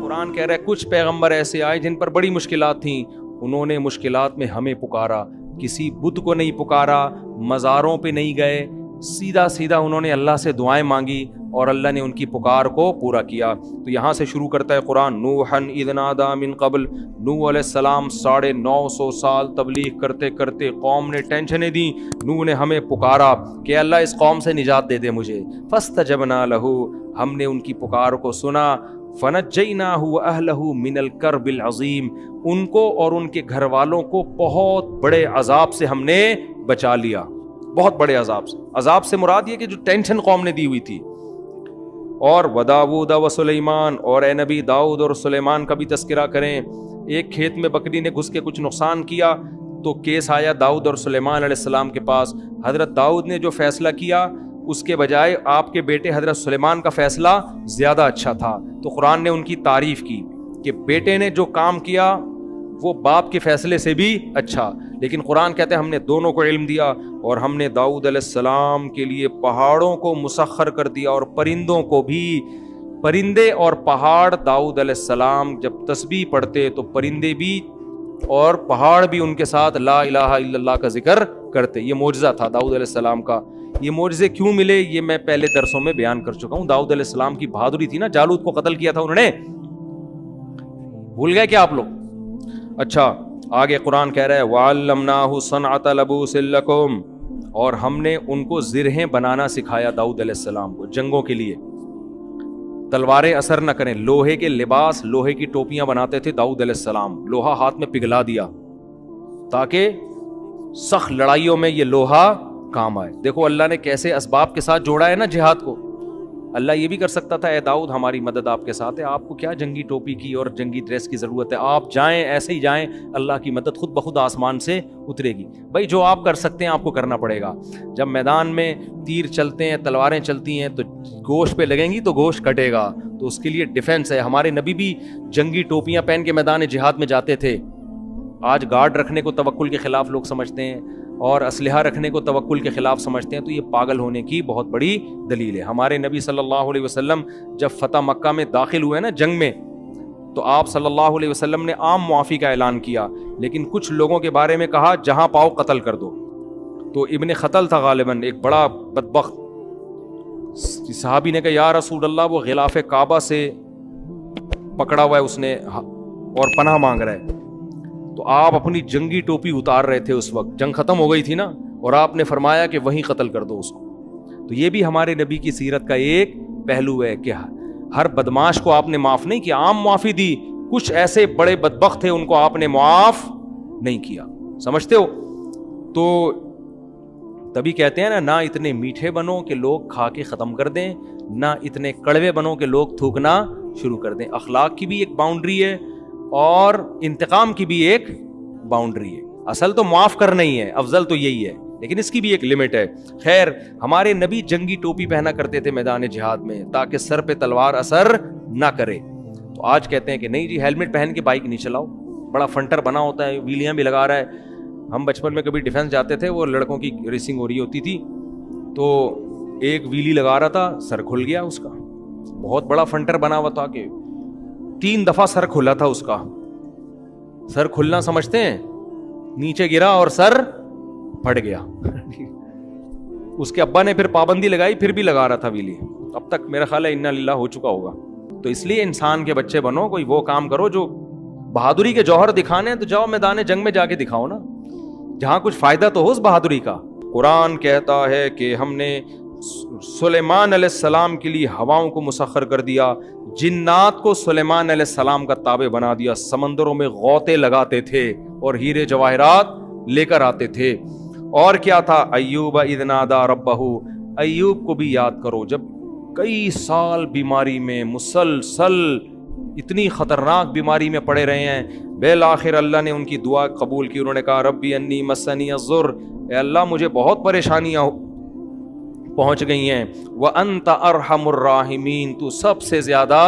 قرآن کہہ رہا ہے کچھ پیغمبر ایسے آئے جن پر بڑی مشکلات تھیں، انہوں نے مشکلات میں ہمیں پکارا، کسی بت کو نہیں پکارا، مزاروں پہ نہیں گئے، سیدھا سیدھا انہوں نے اللہ سے دعائیں مانگی اور اللہ نے ان کی پکار کو پورا کیا۔ تو یہاں سے شروع کرتا ہے قرآن، نوحًا اذ نادیٰ من قبل، نوح علیہ السلام 950 سال تبلیغ کرتے کرتے قوم نے ٹینشنیں دیں، نوح نے ہمیں پکارا کہ اللہ اس قوم سے نجات دے دے مجھے، فاستجبنا لہ، ہم نے ان کی پکار کو سنا، فنجیناہ واہلہ من الکرب العظیم، ان کو اور ان کے گھر والوں کو بہت بڑے عذاب سے ہم نے بچا لیا، بہت بڑے عذاب سے۔ عذاب سے مراد یہ کہ جو ٹینشن قوم نے دی ہوئی تھی۔ اور وداؤد و سلیمان، اور اے نبی داؤد اور سلیمان کا بھی تذکرہ کریں۔ ایک کھیت میں بکری نے گھس کے کچھ نقصان کیا تو کیس آیا داؤد اور سلیمان علیہ السلام کے پاس۔ حضرت داؤد نے جو فیصلہ کیا اس کے بجائے آپ کے بیٹے حضرت سلیمان کا فیصلہ زیادہ اچھا تھا، تو قرآن نے ان کی تعریف کی کہ بیٹے نے جو کام کیا وہ باپ کے فیصلے سے بھی اچھا۔ لیکن قرآن کہتے ہیں ہم نے دونوں کو علم دیا، اور ہم نے داؤد علیہ السلام کے لیے پہاڑوں کو مسخر کر دیا اور پرندوں کو بھی۔ پرندے اور پہاڑ، داؤد علیہ السلام جب تسبیح پڑھتے تو پرندے بھی اور پہاڑ بھی ان کے ساتھ لا الہ الا اللہ کا ذکر کرتے۔ یہ معجزہ تھا داؤد علیہ السلام کا۔ یہ معجزے کیوں ملے یہ میں پہلے درسوں میں بیان کر چکا ہوں۔ داؤد علیہ السلام کی بہادری تھی نا، جالوت کو قتل کیا تھا انہوں نے، بھول گئے کیا آپ لوگ؟ اچھا آگے قرآن کہہ رہا ہے وَعَلَّمْنَاهُ صَنْعَةَ لَبُوسٍ لَكُمْ، اور ہم نے ان کو زرہیں بنانا سکھایا داؤد علیہ السلام کو جنگوں کے لیے، تلواریں اثر نہ کریں۔ لوہے کے لباس، لوہے کی ٹوپیاں بناتے تھے داؤد علیہ السلام، لوہا ہاتھ میں پگھلا دیا تاکہ سخت لڑائیوں میں یہ لوہا کام آئے۔ دیکھو اللہ نے کیسے اسباب کے ساتھ جوڑا ہے نا جہاد کو۔ اللہ یہ بھی کر سکتا تھا اے داؤد ہماری مدد آپ کے ساتھ ہے، آپ کو کیا جنگی ٹوپی کی اور جنگی ڈریس کی ضرورت ہے، آپ جائیں ایسے ہی جائیں، اللہ کی مدد خود بخود آسمان سے اترے گی۔ بھائی جو آپ کر سکتے ہیں آپ کو کرنا پڑے گا۔ جب میدان میں تیر چلتے ہیں، تلواریں چلتی ہیں تو گوشت پہ لگیں گی تو گوشت کٹے گا، تو اس کے لیے ڈیفنس ہے۔ ہمارے نبی بھی جنگی ٹوپیاں پہن کے میدان جہاد میں جاتے تھے۔ آج گارڈ رکھنے کو توکل کے خلاف لوگ سمجھتے ہیں اور اسلحہ رکھنے کو توکل کے خلاف سمجھتے ہیں، تو یہ پاگل ہونے کی بہت بڑی دلیل ہے۔ ہمارے نبی صلی اللہ علیہ وسلم جب فتح مکہ میں داخل ہوئے نا جنگ میں، تو آپ صلی اللہ علیہ وسلم نے عام معافی کا اعلان کیا، لیکن کچھ لوگوں کے بارے میں کہا جہاں پاؤ قتل کر دو۔ تو ابن خطل تھا غالباً، ایک بڑا بدبخت صحابی نے کہا یا رسول اللہ وہ غلاف کعبہ سے پکڑا ہوا ہے اس نے اور پناہ مانگ رہا ہے۔ تو آپ اپنی جنگی ٹوپی اتار رہے تھے، اس وقت جنگ ختم ہو گئی تھی نا، اور آپ نے فرمایا کہ وہیں قتل کر دو اس کو۔ تو یہ بھی ہمارے نبی کی سیرت کا ایک پہلو ہے کہ ہر بدماش کو آپ نے معاف نہیں کیا، عام معافی دی، کچھ ایسے بڑے بدبخت تھے ان کو آپ نے معاف نہیں کیا، سمجھتے ہو؟ تو تبھی کہتے ہیں نا، نہ اتنے میٹھے بنو کہ لوگ کھا کے ختم کر دیں، نہ اتنے کڑوے بنو کہ لوگ تھوکنا شروع کر دیں۔ اخلاق کی بھی ایک باؤنڈری ہے اور انتقام کی بھی ایک باؤنڈری ہے۔ اصل تو معاف کرنا ہی ہے، افضل تو یہی ہے، لیکن اس کی بھی ایک لمٹ ہے۔ خیر ہمارے نبی جنگی ٹوپی پہنا کرتے تھے میدان جہاد میں تاکہ سر پہ تلوار اثر نہ کرے۔ تو آج کہتے ہیں کہ نہیں جی ہیلمٹ پہن کے بائک نہیں چلاؤ، بڑا فنٹر بنا ہوتا ہے، ویلیاں بھی لگا رہا ہے۔ ہم بچپن میں کبھی ڈیفینس جاتے تھے، وہ لڑکوں کی ریسنگ ہو رہی ہوتی تھی، تو ایک ویلی لگا رہا تھا، سر کھل گیا اس کا، بہت بڑا فنٹر بنا ہوا تھا کہ 3 دفعہ سر کھلا تھا اس کا۔ سر کھلنا سمجھتے ہیں، نیچے گرا اور سر پھٹ گیا۔ اس کے ابا نے پھر پابندی لگائی، پھر بھی لگا رہا تھا ویلی، اب تک میرا خیال ہے انا للہ ہو چکا ہوگا۔ تو اس لیے انسان کے بچے بنو، کوئی وہ کام کرو جو بہادری کے جوہر دکھانے ہیں تو جاؤ میدان جنگ میں جا کے دکھاؤ نا، جہاں کچھ فائدہ تو ہو اس بہادری کا۔ قرآن کہتا ہے کہ ہم نے سلیمان علیہ السلام کے لیے ہواؤں کو مسخر کر دیا، جنات کو سلیمان علیہ السلام کا تابع بنا دیا، سمندروں میں غوطے لگاتے تھے اور ہیرے جواہرات لے کر آتے تھے۔ اور کیا تھا؟ ایوب اذ نادی ربہ، ایوب کو بھی یاد کرو جب کئی سال بیماری میں مسلسل اتنی خطرناک بیماری میں پڑے رہے ہیں، بالآخر اللہ نے ان کی دعا قبول کی، انہوں نے کہا ربی انی مسنی الضر، اے اللہ مجھے بہت پریشانیاں پہنچ گئی ہیں، وَأَنْتَ أَرْحَمُ الرَّاحِمِينَ، تو سب سے زیادہ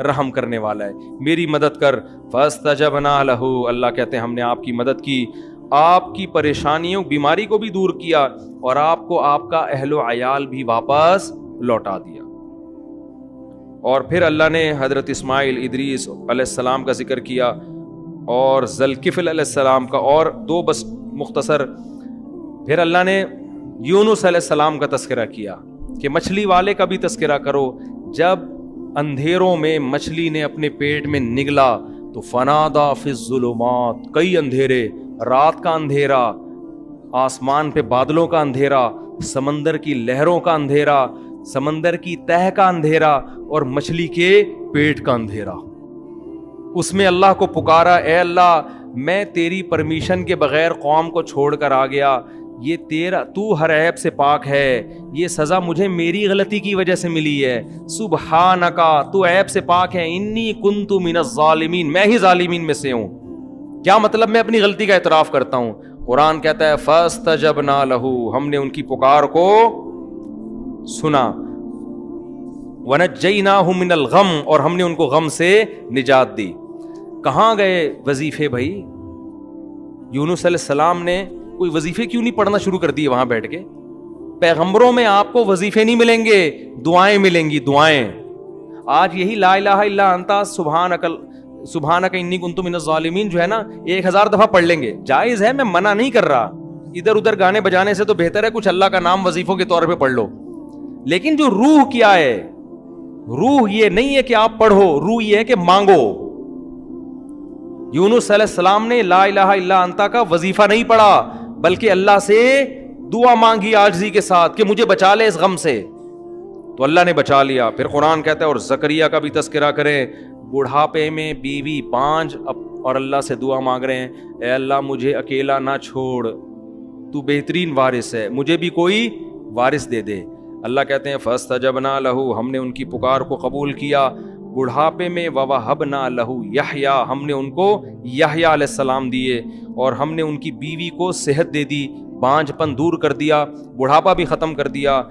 رحم کرنے والا ہے، میری مدد کر۔ فَاسْتَجَبْنَا لَهُ، اللہ کہتے ہیں ہم نے آپ کی مدد کی، آپ کی پریشانیوں بیماری کو بھی دور کیا اور آپ کو آپ کا اہل و عیال بھی واپس لوٹا دیا۔ اور پھر اللہ نے حضرت اسماعیل ادریس علیہ السلام کا ذکر کیا اور ذوالکفل علیہ السلام کا، اور دو بس مختصر. پھر اللہ نے یونس علیہ السلام کا تذکرہ کیا کہ مچھلی والے کا بھی تذکرہ کرو. جب اندھیروں میں مچھلی نے اپنے پیٹ میں نگلا تو فنادا فی الظلمات، کئی اندھیرے، رات کا اندھیرا، آسمان پہ بادلوں کا اندھیرا، سمندر کی لہروں کا اندھیرا، سمندر کی تہہ کا اندھیرا، اور مچھلی کے پیٹ کا اندھیرا. اس میں اللہ کو پکارا، اے اللہ میں تیری پرمیشن کے بغیر قوم کو چھوڑ کر آ گیا، یہ تیرا، تو ہر عیب سے پاک ہے، یہ سزا مجھے میری غلطی کی وجہ سے ملی ہے. سبحانکا، تو عیب سے پاک ہے، انی کنت من الظالمین، میں ہی ظالمین میں سے ہوں. کیا مطلب؟ میں اپنی غلطی کا اعتراف کرتا ہوں. قرآن کہتا ہے فاستجبنا لہ، ہم نے ان کی پکار کو سنا، ونجیناہ من الغم، اور ہم نے ان کو غم سے نجات دی. کہاں گئے وظیفے بھائی؟ یونس علیہ السلام نے کوئی وظیفے کیوں نہیں پڑھنا شروع کر دیے وہاں بیٹھ کے؟ پیغمبروں میں آپ کو وظیفے نہیں ملیں گے، دعائیں ملیں گی، دعائیں. آج یہی لا الہ الا انت سبحانک انی کنت من الظالمین جو ہے نا 1000 دفعہ پڑھ لیں گے، جائز ہے، میں منع نہیں کر رہا. ادھر ادھر گانے بجانے سے تو بہتر ہے کچھ اللہ کا نام وظیفوں کے طور پہ پڑھ لو. لیکن جو روح کیا ہے، روح یہ نہیں ہے کہ آپ پڑھو، روح یہ ہے کہ مانگو. یونس علیہ السلام نے لا الہ الا انت کا وظیفہ نہیں پڑھا، بلکہ اللہ سے دعا مانگی عاجزی کے ساتھ کہ مجھے بچا لے اس غم سے، تو اللہ نے بچا لیا. پھر قرآن کہتا ہے اور زکریا کا بھی تذکرہ کریں، بڑھاپے میں بیوی 5 اور اللہ سے دعا مانگ رہے ہیں، اے اللہ مجھے اکیلا نہ چھوڑ، تو بہترین وارث ہے، مجھے بھی کوئی وارث دے دے. اللہ کہتے ہیں فاستجبنا لہ، ہم نے ان کی پکار کو قبول کیا. بڑھاپے میں ووہبنا لہ یحییٰ، ہم نے ان کو یحییٰ علیہ السلام دیے، اور ہم نے ان کی بیوی کو صحت دے دی، بانجھ پن دور کر دیا، بڑھاپا بھی ختم کر دیا.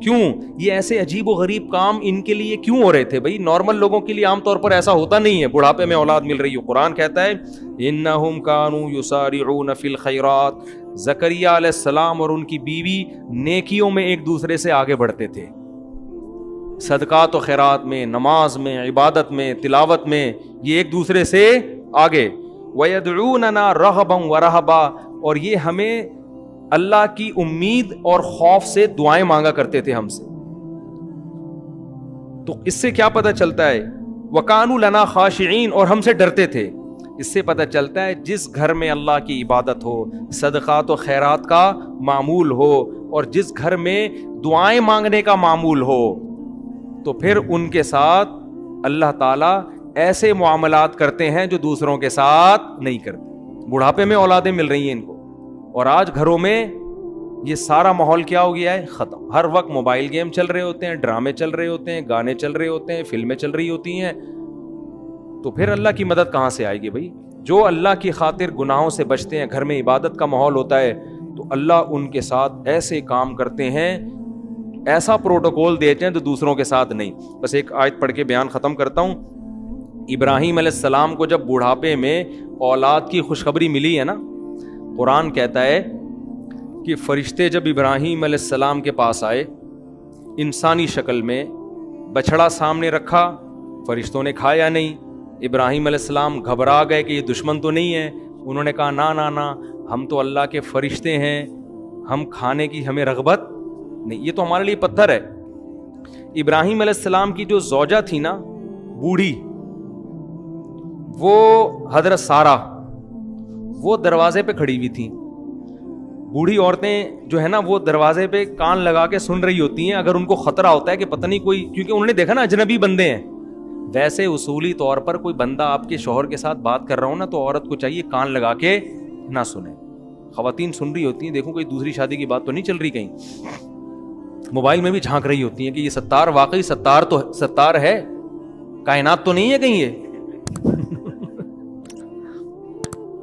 کیوں؟ یہ ایسے عجیب و غریب کام ان کے لیے کیوں ہو رہے تھے بھائی؟ نارمل لوگوں کے لیے عام طور پر ایسا ہوتا نہیں ہے بڑھاپے میں اولاد مل رہی ہو. قرآن کہتا ہے انہم کانوا یسارعون فی الخیرات، زکریا علیہ السلام اور ان کی بیوی نیکیوں میں ایک دوسرے سے آگے بڑھتے تھے، صدقات و خیرات میں، نماز میں، عبادت میں، تلاوت میں، یہ ایک دوسرے سے آگے. وَيَدْعُونَنَا رَغَبًا وَرَهَبًا، اور یہ ہمیں اللہ کی امید اور خوف سے دعائیں مانگا کرتے تھے ہم سے. تو اس سے کیا پتہ چلتا ہے؟ وَكَانُوا لَنَا خَاشِعِينَ، اور ہم سے ڈرتے تھے. اس سے پتہ چلتا ہے جس گھر میں اللہ کی عبادت ہو، صدقات و خیرات کا معمول ہو، اور جس گھر میں دعائیں مانگنے کا معمول ہو، تو پھر ان کے ساتھ اللہ تعالیٰ ایسے معاملات کرتے ہیں جو دوسروں کے ساتھ نہیں کرتے. بڑھاپے میں اولادیں مل رہی ہیں ان کو، اور آج گھروں میں یہ سارا ماحول کیا ہو گیا ہے؟ ختم. ہر وقت موبائل گیم چل رہے ہوتے ہیں، ڈرامے چل رہے ہوتے ہیں، گانے چل رہے ہوتے ہیں، فلمیں چل رہی ہوتی ہیں. تو پھر اللہ کی مدد کہاں سے آئے گی بھائی؟ جو اللہ کی خاطر گناہوں سے بچتے ہیں، گھر میں عبادت کا ماحول ہوتا ہے، تو اللہ ان کے ساتھ ایسے کام کرتے ہیں، ایسا پروٹوکول دیتے ہیں تو دوسروں کے ساتھ نہیں. بس ایک آیت پڑھ کے بیان ختم کرتا ہوں. ابراہیم علیہ السلام کو جب بڑھاپے میں اولاد کی خوشخبری ملی ہے نا، قرآن کہتا ہے کہ فرشتے جب ابراہیم علیہ السلام کے پاس آئے انسانی شکل میں، بچڑا سامنے رکھا، فرشتوں نے کھایا نہیں. ابراہیم علیہ السلام گھبرا گئے کہ یہ دشمن تو نہیں ہے. انہوں نے کہا نا ہم تو اللہ کے فرشتے ہیں، ہم کھانے کی ہمیں رغبت نہیں، یہ تو ہمارے لیے پتھر ہے. ابراہیم علیہ السلام کی جو زوجہ تھی نا، بوڑھی، وہ حضرت سارہ، وہ دروازے پہ کھڑی ہوئی تھی. بوڑھی عورتیں جو ہے نا، وہ دروازے پہ کان لگا کے سن رہی ہوتی ہیں. اگر ان کو خطرہ ہوتا ہے کہ پتہ نہیں کوئی، کیونکہ انہوں نے دیکھا نا اجنبی بندے ہیں. ویسے اصولی طور پر کوئی بندہ آپ کے شوہر کے ساتھ بات کر رہا ہو نا، تو عورت کو چاہیے کان لگا کے نہ سنے. خواتین سن رہی ہوتی ہیں، دیکھو کوئی دوسری شادی کی بات تو نہیں چل رہی کہیں. موبائل میں بھی جھانک رہی ہوتی ہیں کہ یہ ستار واقعی ستار ہے، کائنات تو نہیں ہے کہیں یہ.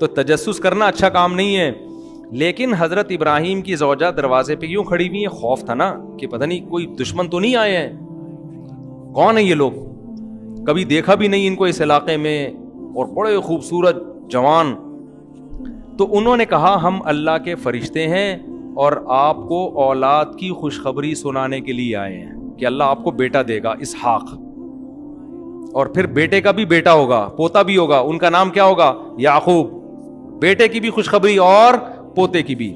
تو تجسس کرنا اچھا کام نہیں ہے. لیکن حضرت ابراہیم کی زوجہ دروازے پہ کیوں کھڑی ہوئی ہیں؟ خوف تھا نا کہ پتہ نہیں کوئی دشمن تو نہیں آئے ہیں. کون ہیں یہ لوگ؟ کبھی دیکھا بھی نہیں ان کو اس علاقے میں، اور بڑے خوبصورت جوان. تو انہوں نے کہا ہم اللہ کے فرشتے ہیں اور آپ کو اولاد کی خوشخبری سنانے کے لیے آئے ہیں کہ اللہ آپ کو بیٹا دے گا، اسحاق. اور پھر بیٹے کا بھی بیٹا ہوگا, پوتا بھی ہوگا, ان کا نام کیا ہوگا؟ یعقوب. بیٹے کی بھی خوشخبری اور پوتے کی بھی.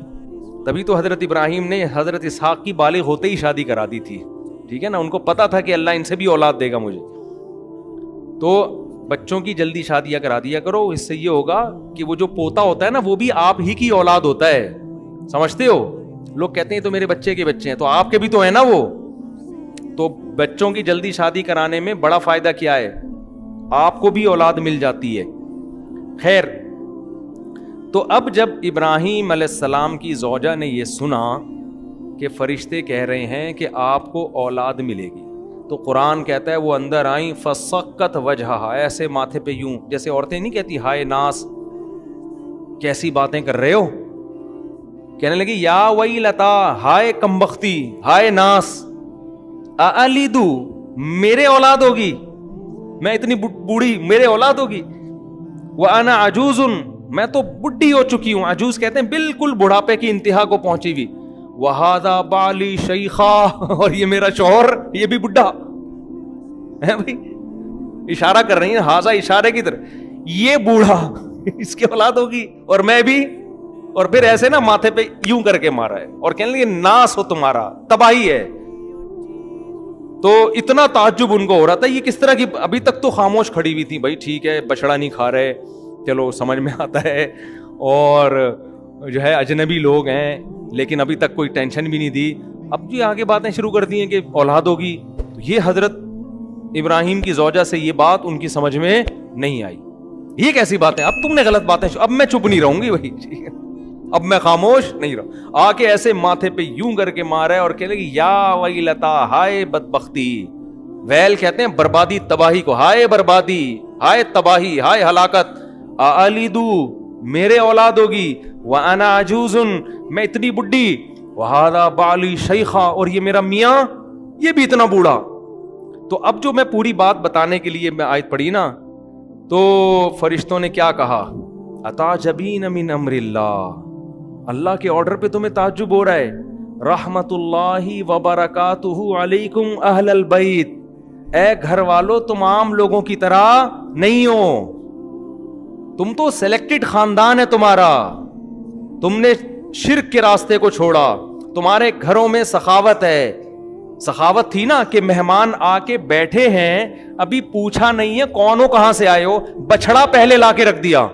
تبھی تو حضرت ابراہیم نے حضرت اسحاق کی بالغ ہوتے ہی شادی کرا دی تھی, ٹھیک ہے نا, ان کو پتا تھا کہ اللہ ان سے بھی اولاد دے گا مجھے. تو بچوں کی جلدی شادیاں کرا دیا کرو, اس سے یہ ہوگا کہ وہ جو پوتا ہوتا ہے نا وہ بھی آپ ہی کی اولاد ہوتا ہے, سمجھتے ہو؟ لوگ کہتے ہیں تو میرے بچے کے بچے ہیں, تو آپ کے بھی تو ہیں نا وہ. تو بچوں کی جلدی شادی کرانے میں بڑا فائدہ کیا ہے, آپ کو بھی اولاد مل جاتی ہے. خیر, تو اب جب ابراہیم علیہ السلام کی زوجہ نے یہ سنا کہ فرشتے کہہ رہے ہیں کہ آپ کو اولاد ملے گی, تو قرآن کہتا ہے وہ اندر آئیں فسقت وجہہا, ایسے ماتھے پہ یوں, جیسے عورتیں نہیں کہتی ہائے ناس, کیسی باتیں کر رہے ہو, کہنے لگی یا ویلتا, ہائے کمبختی, ہائے ناس, الیدو, میرے اولاد ہوگی, میں اتنی بوڑھی, میرے اولاد ہوگی, وانا عجوز, میں تو بڈھی ہو چکی ہوں. عجوز کہتے ہیں بالکل بڑھاپے کی انتہا کو پہنچی ہوئی. وہذا بالی شیخا, اور یہ میرا شوہر یہ بھی بڈھا ہے بھائی, اشارہ کر رہی ہیں, ہاذا اشارے کی طرف, یہ بوڑھا, اس کی اولاد ہوگی اور میں بھی, اور پھر ایسے نا ماتھے پہ یوں کر کے مارا ہے, اور کہنے لگے ناس ہو تمہارا, تباہی ہے. تو اتنا تعجب ان کو ہو رہا تھا, یہ کس طرح کی, ابھی تک تو خاموش کھڑی ہوئی تھی, بھائی ٹھیک ہے بچڑا نہیں کھا رہے, چلو سمجھ میں آتا ہے, اور جو ہے اجنبی لوگ ہیں, لیکن ابھی تک کوئی ٹینشن بھی نہیں دی. اب جی آگے باتیں شروع کر دی ہیں کہ اولاد ہوگی. تو یہ حضرت ابراہیم کی زوجہ سے یہ بات ان کی سمجھ میں نہیں آئی. یہ کیسی بات ہے, اب تم نے غلط باتیں, اب میں چپ نہیں رہوں گی بھائی, اب میں خاموش نہیں رہوں. آ کے ایسے ماتھے پہ یوں کر کے مارا ہے اور کہنے لگی یا ویلتا, ہائے بدبختی. ویل کہتے ہیں بربادی, تباہی کو, ہائے بربادی, ہائے تباہی, ہائے ہلاکت. الیدو, میرے اولاد ہوگی, وانا عجوز, میں اتنی بڈھی, وہذا بالی شیخا, اور یہ میرا میاں یہ بھی اتنا بوڑھا. تو اب جو میں پوری بات بتانے کے لیے میں آیت پڑھی نا, تو فرشتوں نے کیا کہا, اتعجبین من امر اللہ, اللہ کے آرڈر پہ تمہیں تعجب ہو رہا ہے. رحمت اللہ وبرکاتہ علیکم اہل البیت, اے گھر والو تم عام لوگوں کی طرح نہیں ہو, تم تو سلیکٹڈ خاندان ہے تمہارا, تم نے شرک کے راستے کو چھوڑا, تمہارے گھروں میں سخاوت ہے. سخاوت تھی نا کہ مہمان آ کے بیٹھے ہیں, ابھی پوچھا نہیں ہے کون ہو کہاں سے آئے ہو, بچڑا پہلے لا کے رکھ دیا.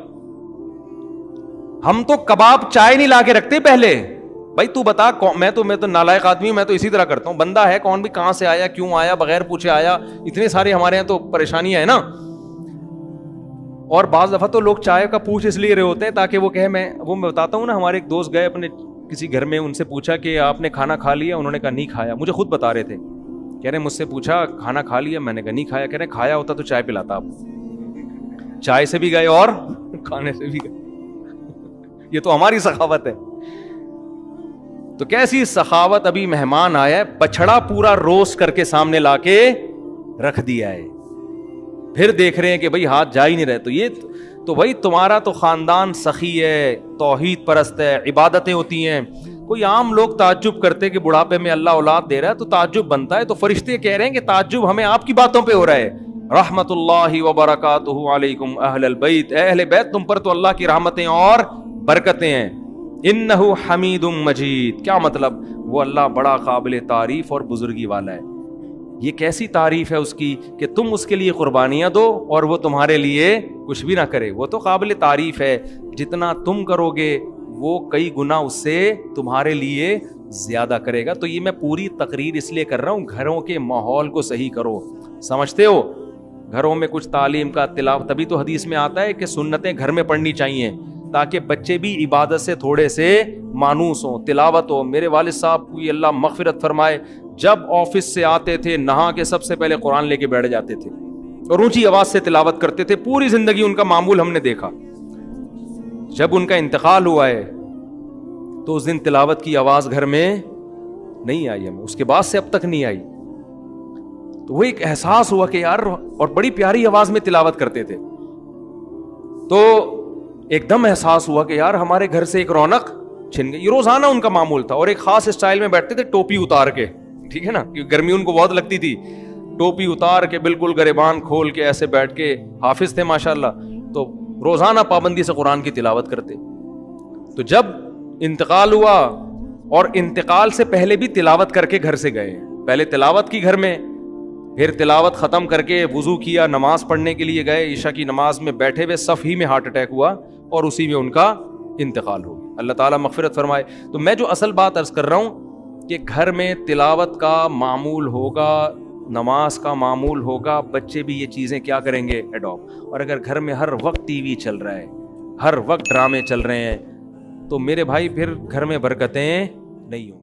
ہم تو کباب چائے نہیں لا کے رکھتے پہلے, بھائی تو بتا, میں تو نالائق آدمی ہوں, میں تو اسی طرح کرتا ہوں, بندہ ہے کون بھی کہاں سے آیا, کیوں آیا, بغیر پوچھے آیا, اتنے سارے ہمارے یہاں تو پریشانیاں ہیں نا. اور بعض دفعہ تو لوگ چائے کا پوچھ اس لیے رہے ہوتے ہیں تاکہ وہ کہے, میں بتاتا ہوں نا, ہمارے ایک دوست گئے اپنے کسی گھر میں, ان سے پوچھا کہ آپ نے کھانا کھا لیا, انہوں نے کہا نہیں کھایا. مجھے خود بتا رہے تھے, کہہ رہے مجھ سے پوچھا کھانا کھا لیا, میں نے کہا نہیں کھایا. کہہ رہے کھایا ہوتا تو چائے پلاتا آپ. چائے سے بھی گئے اور کھانے سے بھی گئے. یہ تو ہماری سخاوت ہے. تو کیسی سخاوت, ابھی مہمان آیا ہے, بچڑا پورا روسٹ کر کے سامنے لا کے رکھ دیا ہے, پھر دیکھ رہے ہیں کہ بھئی ہاتھ جا ہی نہیں رہے. تو یہ تو بھائی تمہارا تو خاندان سخی ہے, توحید پرست ہے, عبادتیں ہوتی ہیں. کوئی عام لوگ تعجب کرتے کہ بڑھاپے میں اللہ اولاد دے رہا ہے, تو تعجب بنتا ہے. تو فرشتے کہہ رہے ہیں کہ تعجب ہمیں آپ کی باتوں پہ ہو رہا ہے. رحمت اللہ وبرکاتہ علیکم اہل البیت, اے اہل بیت تم پر تو اللہ کی رحمتیں اور برکتیں ہیں. انہ حمید مجید, کیا مطلب, وہ اللہ بڑا قابل تعریف اور بزرگی والا ہے. یہ کیسی تعریف ہے اس کی کہ تم اس کے لیے قربانیاں دو اور وہ تمہارے لیے کچھ بھی نہ کرے. وہ تو قابل تعریف ہے, جتنا تم کرو گے وہ کئی گنا اس سے تمہارے لیے زیادہ کرے گا. تو یہ میں پوری تقریر اس لیے کر رہا ہوں, گھروں کے ماحول کو صحیح کرو, سمجھتے ہو, گھروں میں کچھ تعلیم کا تلاوت. تبھی تو حدیث میں آتا ہے کہ سنتیں گھر میں پڑھنی چاہیے تاکہ بچے بھی عبادت سے تھوڑے سے مانوس ہوں, تلاوت ہو. میرے والد صاحب کو اللہ مغفرت فرمائے, جب آفس سے آتے تھے نہا کے سب سے پہلے قرآن لے کے بیٹھ جاتے تھے اور اونچی آواز سے تلاوت کرتے تھے. پوری زندگی ان کا معمول ہم نے دیکھا. جب ان کا انتقال ہوا ہے تو اس دن تلاوت کی آواز گھر میں نہیں آئی ہمیں, اس کے بعد سے اب تک نہیں آئی. تو وہ ایک احساس ہوا کہ یار, اور بڑی پیاری آواز میں تلاوت کرتے تھے. تو ایک دم احساس ہوا کہ یار ہمارے گھر سے ایک رونق چھن گئی. یہ روزانہ ان کا معمول تھا, اور ایک خاص اسٹائل میں بیٹھتے تھے, ٹوپی اتار کے, ٹھیک ہے نا, کیونکہ گرمی ان کو بہت لگتی تھی. ٹوپی اتار کے بالکل گریبان کھول کے ایسے بیٹھ کے حافظ تھے ماشاءاللہ, تو روزانہ پابندی سے قرآن کی تلاوت کرتے. تو جب انتقال ہوا, اور انتقال سے پہلے بھی تلاوت کر کے گھر سے گئے, پہلے تلاوت کی گھر میں, پھر تلاوت ختم کر کے وضو کیا, نماز پڑھنے کے لیے گئے, عشاء کی نماز میں بیٹھے ہوئے صف ہی میں ہارٹ اٹیک ہوا اور اسی میں ان کا انتقال ہو گیا. اللہ تعالیٰ مغفرت فرمائے. تو میں جو اصل بات عرض کر رہا ہوں کہ گھر میں تلاوت کا معمول ہوگا, نماز کا معمول ہوگا, بچے بھی یہ چیزیں کیا کریں گے, اڈاپٹ. اور اگر گھر میں ہر وقت ٹی وی چل رہا ہے, ہر وقت ڈرامے چل رہے ہیں, تو میرے بھائی پھر گھر میں برکتیں نہیں ہوں.